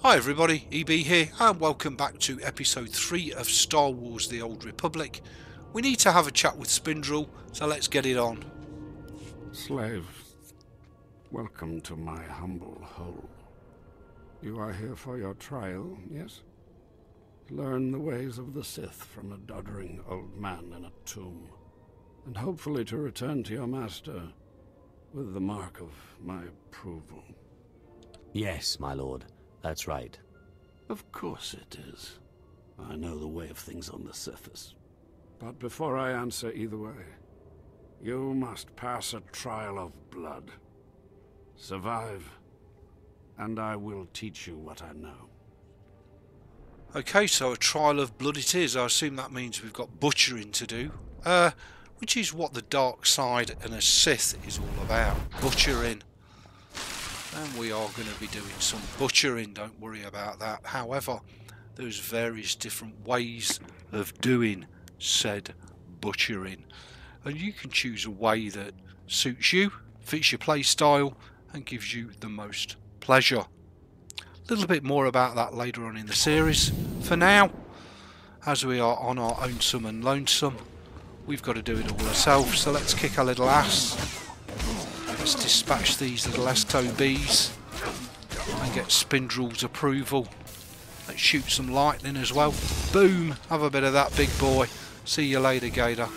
Hi everybody, EB here, and welcome back to episode 3 of Star Wars The Old Republic. We need to have a chat with Spindrel, so let's get it on. Slave, welcome to my humble hole. You are here for your trial, yes? Learn the ways of the Sith from a doddering old man in a tomb, and hopefully to return to your master with the mark of my approval. Yes, my lord. That's right. Of course it is. I know the way of things on the surface. But before I answer either way, you must pass a trial of blood. Survive, and I will teach you what I know. Okay, so a trial of blood it is. I assume that means we've got butchering to do. Which is what the dark side and a Sith is all about. Butchering. And we are going to be doing some butchering, don't worry about that. However, there's various different ways of doing said butchering. And you can choose a way that suits you, fits your play style, and gives you the most pleasure. A little bit more about that later on in the series. For now, as we are on our own and lonesome, we've got to do it all ourselves, so let's kick a little ass. Let's dispatch these little SWTORs and get Spindrel's approval. Let's shoot some lightning as well. Boom! Have a bit of that, big boy. See you later, Gator.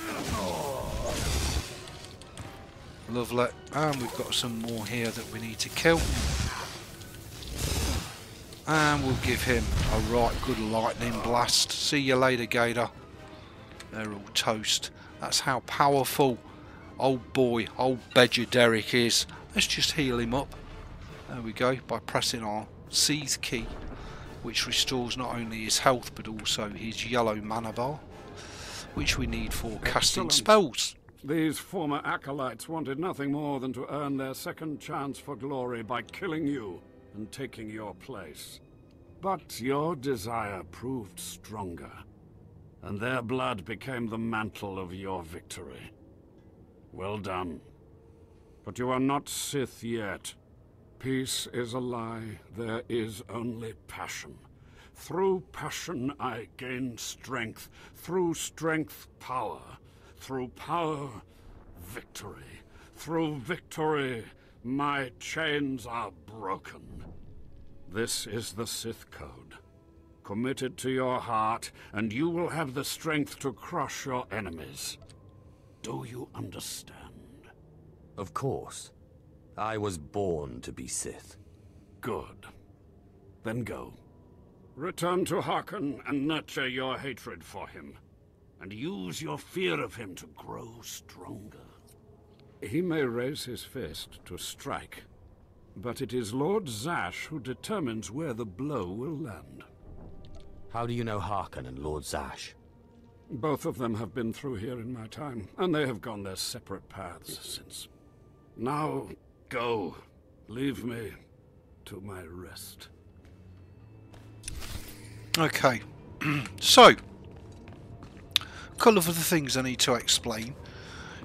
Lovely. And we've got some more here that we need to kill. And we'll give him a right good lightning blast. See you later, Gator. They're all toast. That's how powerful old boy, old Bedger Derek is. Let's just heal him up. There we go, by pressing our Seethe key, which restores not only his health but also his yellow mana bar, which we need for casting spells. These former acolytes wanted nothing more than to earn their second chance for glory by killing you and taking your place. But your desire proved stronger, and their blood became the mantle of your victory. Well done. But you are not Sith yet. Peace is a lie. There is only passion. Through passion I gain strength. Through strength, power. Through power, victory. Through victory, my chains are broken. This is the Sith Code. Commit it to your heart, and you will have the strength to crush your enemies. Do you understand? Of course. I was born to be Sith. Good. Then go. Return to Harkon and nurture your hatred for him. And use your fear of him to grow stronger. He may raise his fist to strike, but it is Lord Zash who determines where the blow will land. How do you know Harkon and Lord Zash? Both of them have been through here in my time, and they have gone their separate paths since. Now, go. Leave me to my rest. Okay, so, a couple of other things I need to explain.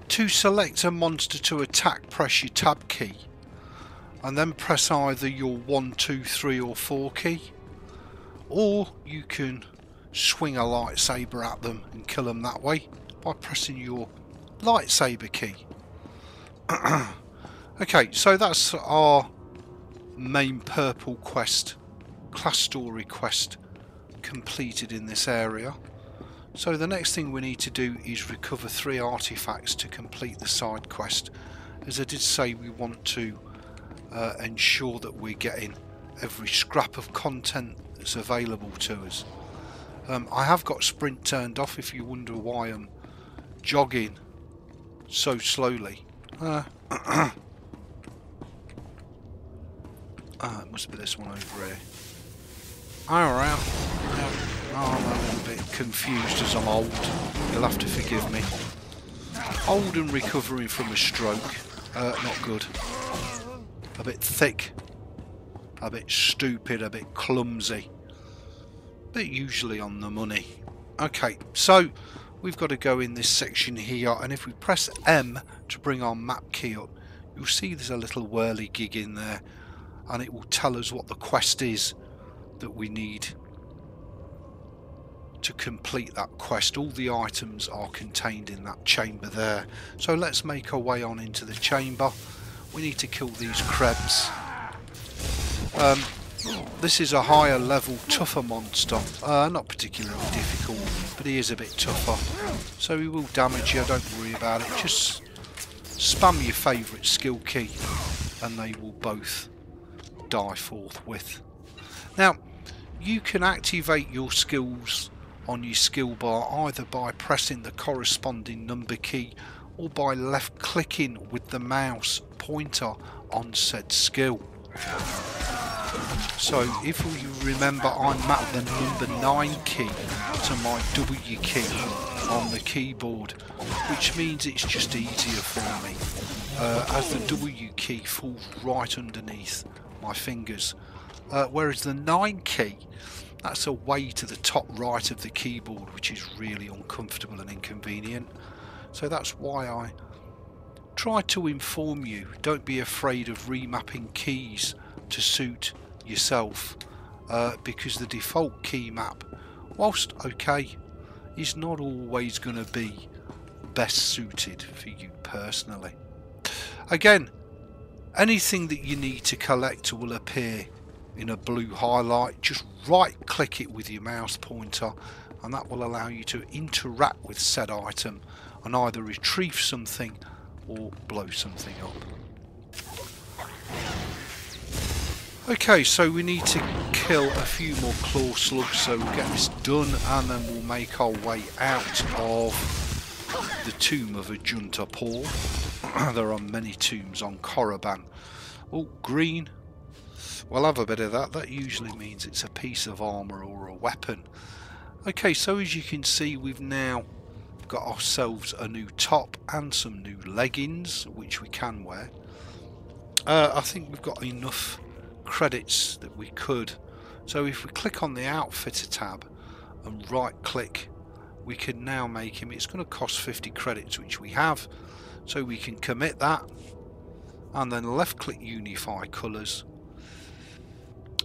To select a monster to attack, press your tab key, and then press either your 1, 2, 3 or 4 key, or you can swing a lightsaber at them and kill them that way by pressing your lightsaber key. Okay, so that's our main purple quest, class story quest, completed in this area. So the next thing we need to do is recover 3 artifacts to complete the side quest. As I did say, we want to ensure that we're getting every scrap of content that's available to us. I have got sprint turned off if you wonder why I'm jogging so slowly. It must be this one over here. Alright. I'm a little bit confused as I'm old. You'll have to forgive me. Old and recovering from a stroke. Not good. A bit thick. A bit stupid. A bit clumsy. But usually on the money. Okay, so we've got to go in this section here, and if we press M to bring our map key up, you'll see there's a little whirly gig in there, and it will tell us what the quest is. that we need to complete that quest. All the items are contained in that chamber there. So let's make our way on into the chamber. We need to kill these Krebs. This is a higher level, tougher monster. Not particularly difficult, but he is a bit tougher. So he will damage you, don't worry about it. Just spam your favourite skill key and they will both die forthwith. Now, you can activate your skills on your skill bar either by pressing the corresponding number key or by left clicking with the mouse pointer on said skill. So if you remember, I'm at the number 9 key to my W key on the keyboard, which means it's just easier for me, as the W key falls right underneath my fingers, whereas the 9 key, that's away to the top right of the keyboard, which is really uncomfortable and inconvenient. So that's why I try to inform you, don't be afraid of remapping keys to suit yourself, because the default key map, whilst okay, is not always going to be best suited for you personally. Again, anything that you need to collect will appear in a blue highlight. Just right click it with your mouse pointer and that will allow you to interact with said item and either retrieve something or blow something up. Okay, so we need to kill a few more claw slugs, so we'll get this done and then we'll make our way out of the tomb of Ajunta Paul. There are many tombs on Korriban. Oh, green. We'll have a bit of that. That usually means it's a piece of armour or a weapon. Okay, so as you can see, we've now got ourselves a new top and some new leggings, which we can wear. I think we've got enough credits that we could. So if we click on the Outfitter tab and right click, we can now make him. It's going to cost 50 credits, which we have. So we can commit that and then left click Unify Colours.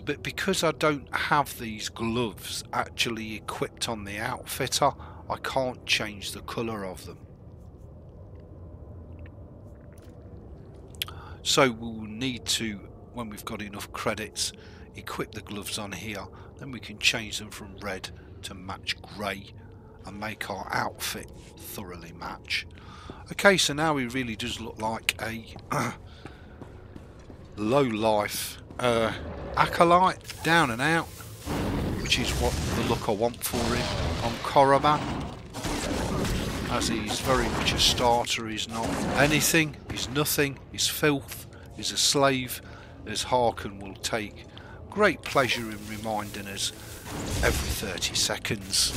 But because I don't have these gloves actually equipped on the Outfitter, I can't change the colour of them. So we'll need to, when we've got enough credits, equip the gloves on here. Then we can change them from red to match grey and make our outfit thoroughly match. Okay, so now he really does look like a low life acolyte, down and out, which is what the look I want for him on Korriban, as he's very much a starter. He's not anything, he's nothing, he's filth, he's a slave, as Harkin will take great pleasure in reminding us every 30 seconds.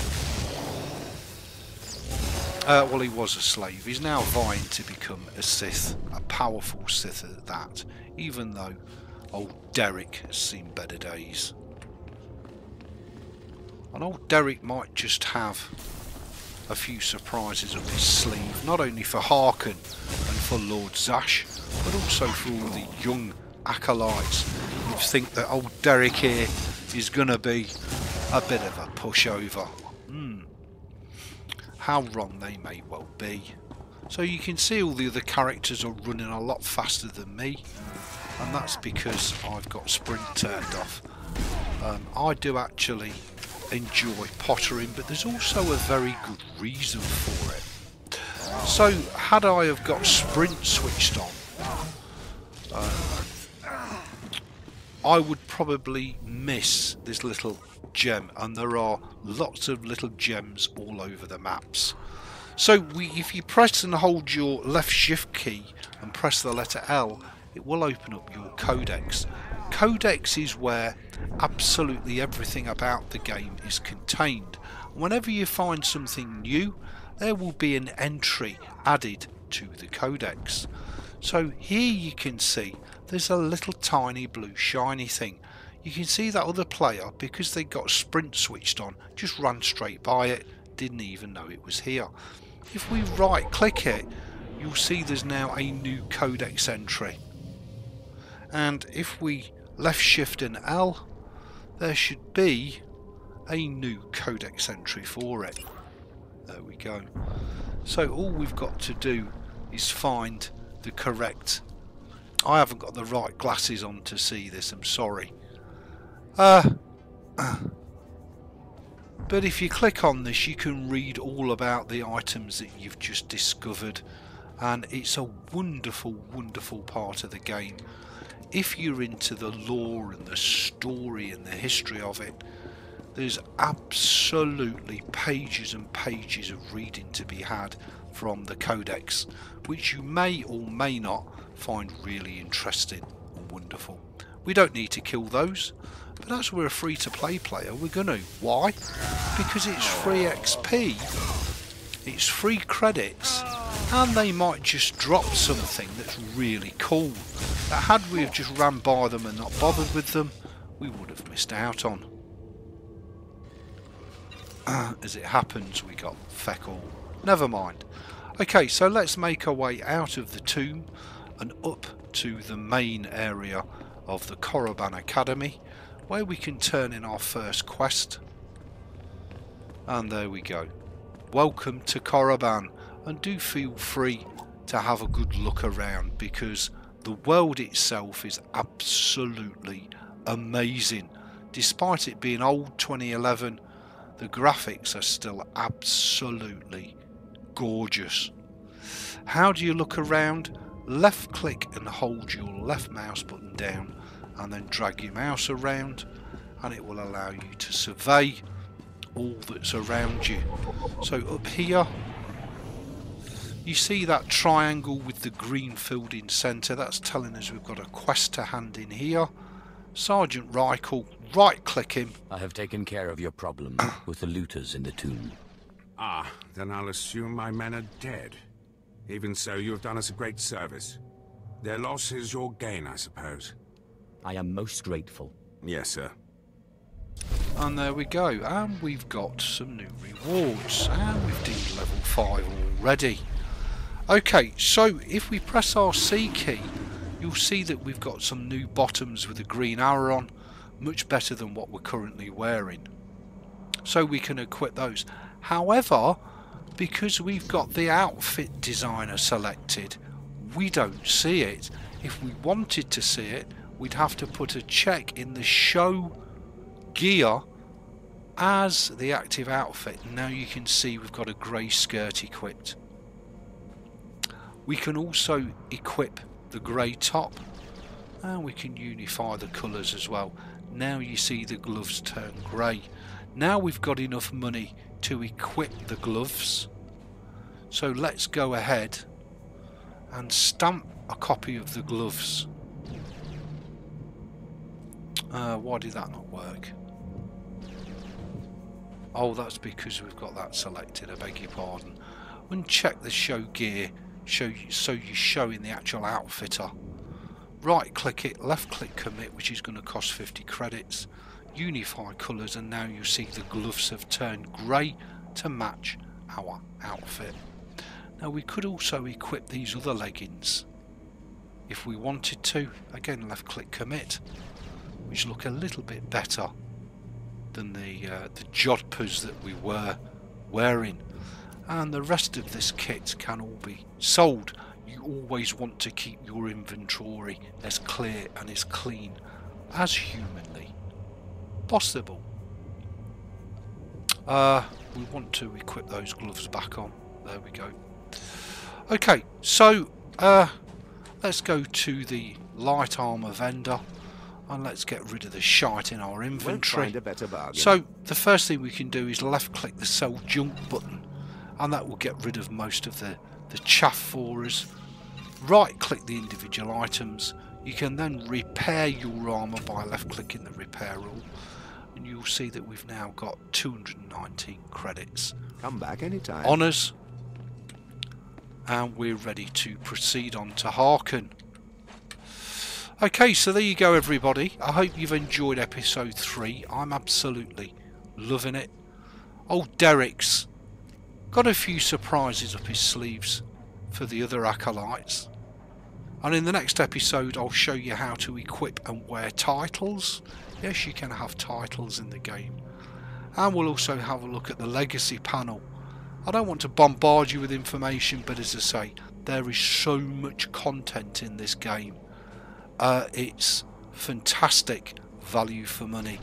Well, he was a slave. He's now vying to become a Sith, a powerful Sith at that, even though old Derek has seen better days. And old Derek might just have a few surprises up his sleeve, not only for Harkin and for Lord Zash, but also for all the young acolytes who think that old Derek here is going to be a bit of a pushover. How wrong they may well be. So you can see all the other characters are running a lot faster than me, and that's because I've got sprint turned off. I do actually enjoy pottering, but there's also a very good reason for it. So had I have got sprint switched on, I would probably miss this little gem, and there are lots of little gems all over the maps. So if you press and hold your left shift key and press the letter L, it will open up your codex. Codex is where absolutely everything about the game is contained. Whenever you find something new, there will be an entry added to the codex. So here you can see there's a little tiny blue shiny thing. You can see that other player, because they got sprint switched on, just ran straight by it, didn't even know it was here. If we right click it, you'll see there's now a new codex entry. And if we left shift and L, there should be a new codex entry for it. There we go. So all we've got to do is find the correct... I haven't got the right glasses on to see this, I'm sorry. But if you click on this, you can read all about the items that you've just discovered, and it's a wonderful, wonderful part of the game. If you're into the lore and the story and the history of it, there's absolutely pages and pages of reading to be had from the codex, which you may or may not find really interesting and wonderful. We don't need to kill those, but as we're a free-to-play player, we're going to. Why? Because it's free XP, it's free credits, and they might just drop something that's really cool that had we have just ran by them and not bothered with them, we would have missed out on. As it happens, we got feck all. Never mind. Okay, so let's make our way out of the tomb and up to the main area of the Korriban Academy, where we can turn in our first quest. And there we go. Welcome to Korriban, and do feel free to have a good look around, because the world itself is absolutely amazing. Despite it being old 2011, the graphics are still absolutely gorgeous. How do you look around? Left click and hold your left mouse button down and then drag your mouse around, and it will allow you to survey all that's around you. So up here you see that triangle with the green filled in centre. That's telling us we've got a quest to hand in here. Sergeant Reichel, right click him. I have taken care of your problem with the looters in the tomb. Ah, then I'll assume my men are dead. Even so, you have done us a great service. Their loss is your gain, I suppose. I am most grateful. Yes, sir. And there we go, and we've got some new rewards, and we've deemed level 5 already. Okay, so if we press our C key, you'll see that we've got some new bottoms with a green arrow on, much better than what we're currently wearing. So we can equip those. However, because we've got the outfit designer selected, we don't see it. If we wanted to see it, we'd have to put a check in the show gear as the active outfit. Now you can see we've got a grey skirt equipped. We can also equip the grey top, and we can unify the colours as well. Now you see the gloves turn grey. Now we've got enough money to equip the gloves, so let's go ahead and stamp a copy of the gloves. Why did that not work? Oh, that's because we've got that selected, I beg your pardon. Uncheck the show gear so you're showing the actual outfitter. Right click it, left click commit, which is going to cost 50 credits. Unify colours, and now you see the gloves have turned grey to match our outfit. Now we could also equip these other leggings if we wanted to. Again, left click commit, which look a little bit better than the jodhpurs that we were wearing. And the rest of this kit can all be sold. You always want to keep your inventory as clear and as clean as humanly possible. We want to equip those gloves back on. There we go. Okay, so let's go to the light armor vendor and let's get rid of the shite in our inventory. Find a better bargain. So the first thing we can do is left click the sell junk button, and that will get rid of most of the chaff for us. Right click the individual items. You can then repair your armor by left clicking the repair rule, and you'll see that we've now got 219 credits Come back anytime. on us, and we're ready to proceed on to Harken. Okay, so there you go everybody. I hope you've enjoyed episode 3. I'm absolutely loving it. Old Derek's got a few surprises up his sleeves for the other acolytes, and in the next episode I'll show you how to equip and wear titles Yes, you can have titles in the game. And we'll also have a look at the legacy panel. I don't want to bombard you with information, but as I say, there is so much content in this game. It's fantastic value for money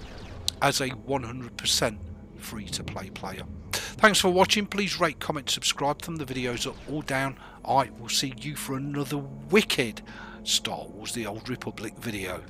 as a 100% free to play player. Thanks for watching. Please rate, comment, subscribe. Thumb the videos up or down. I will see you for another wicked Star Wars The Old Republic video.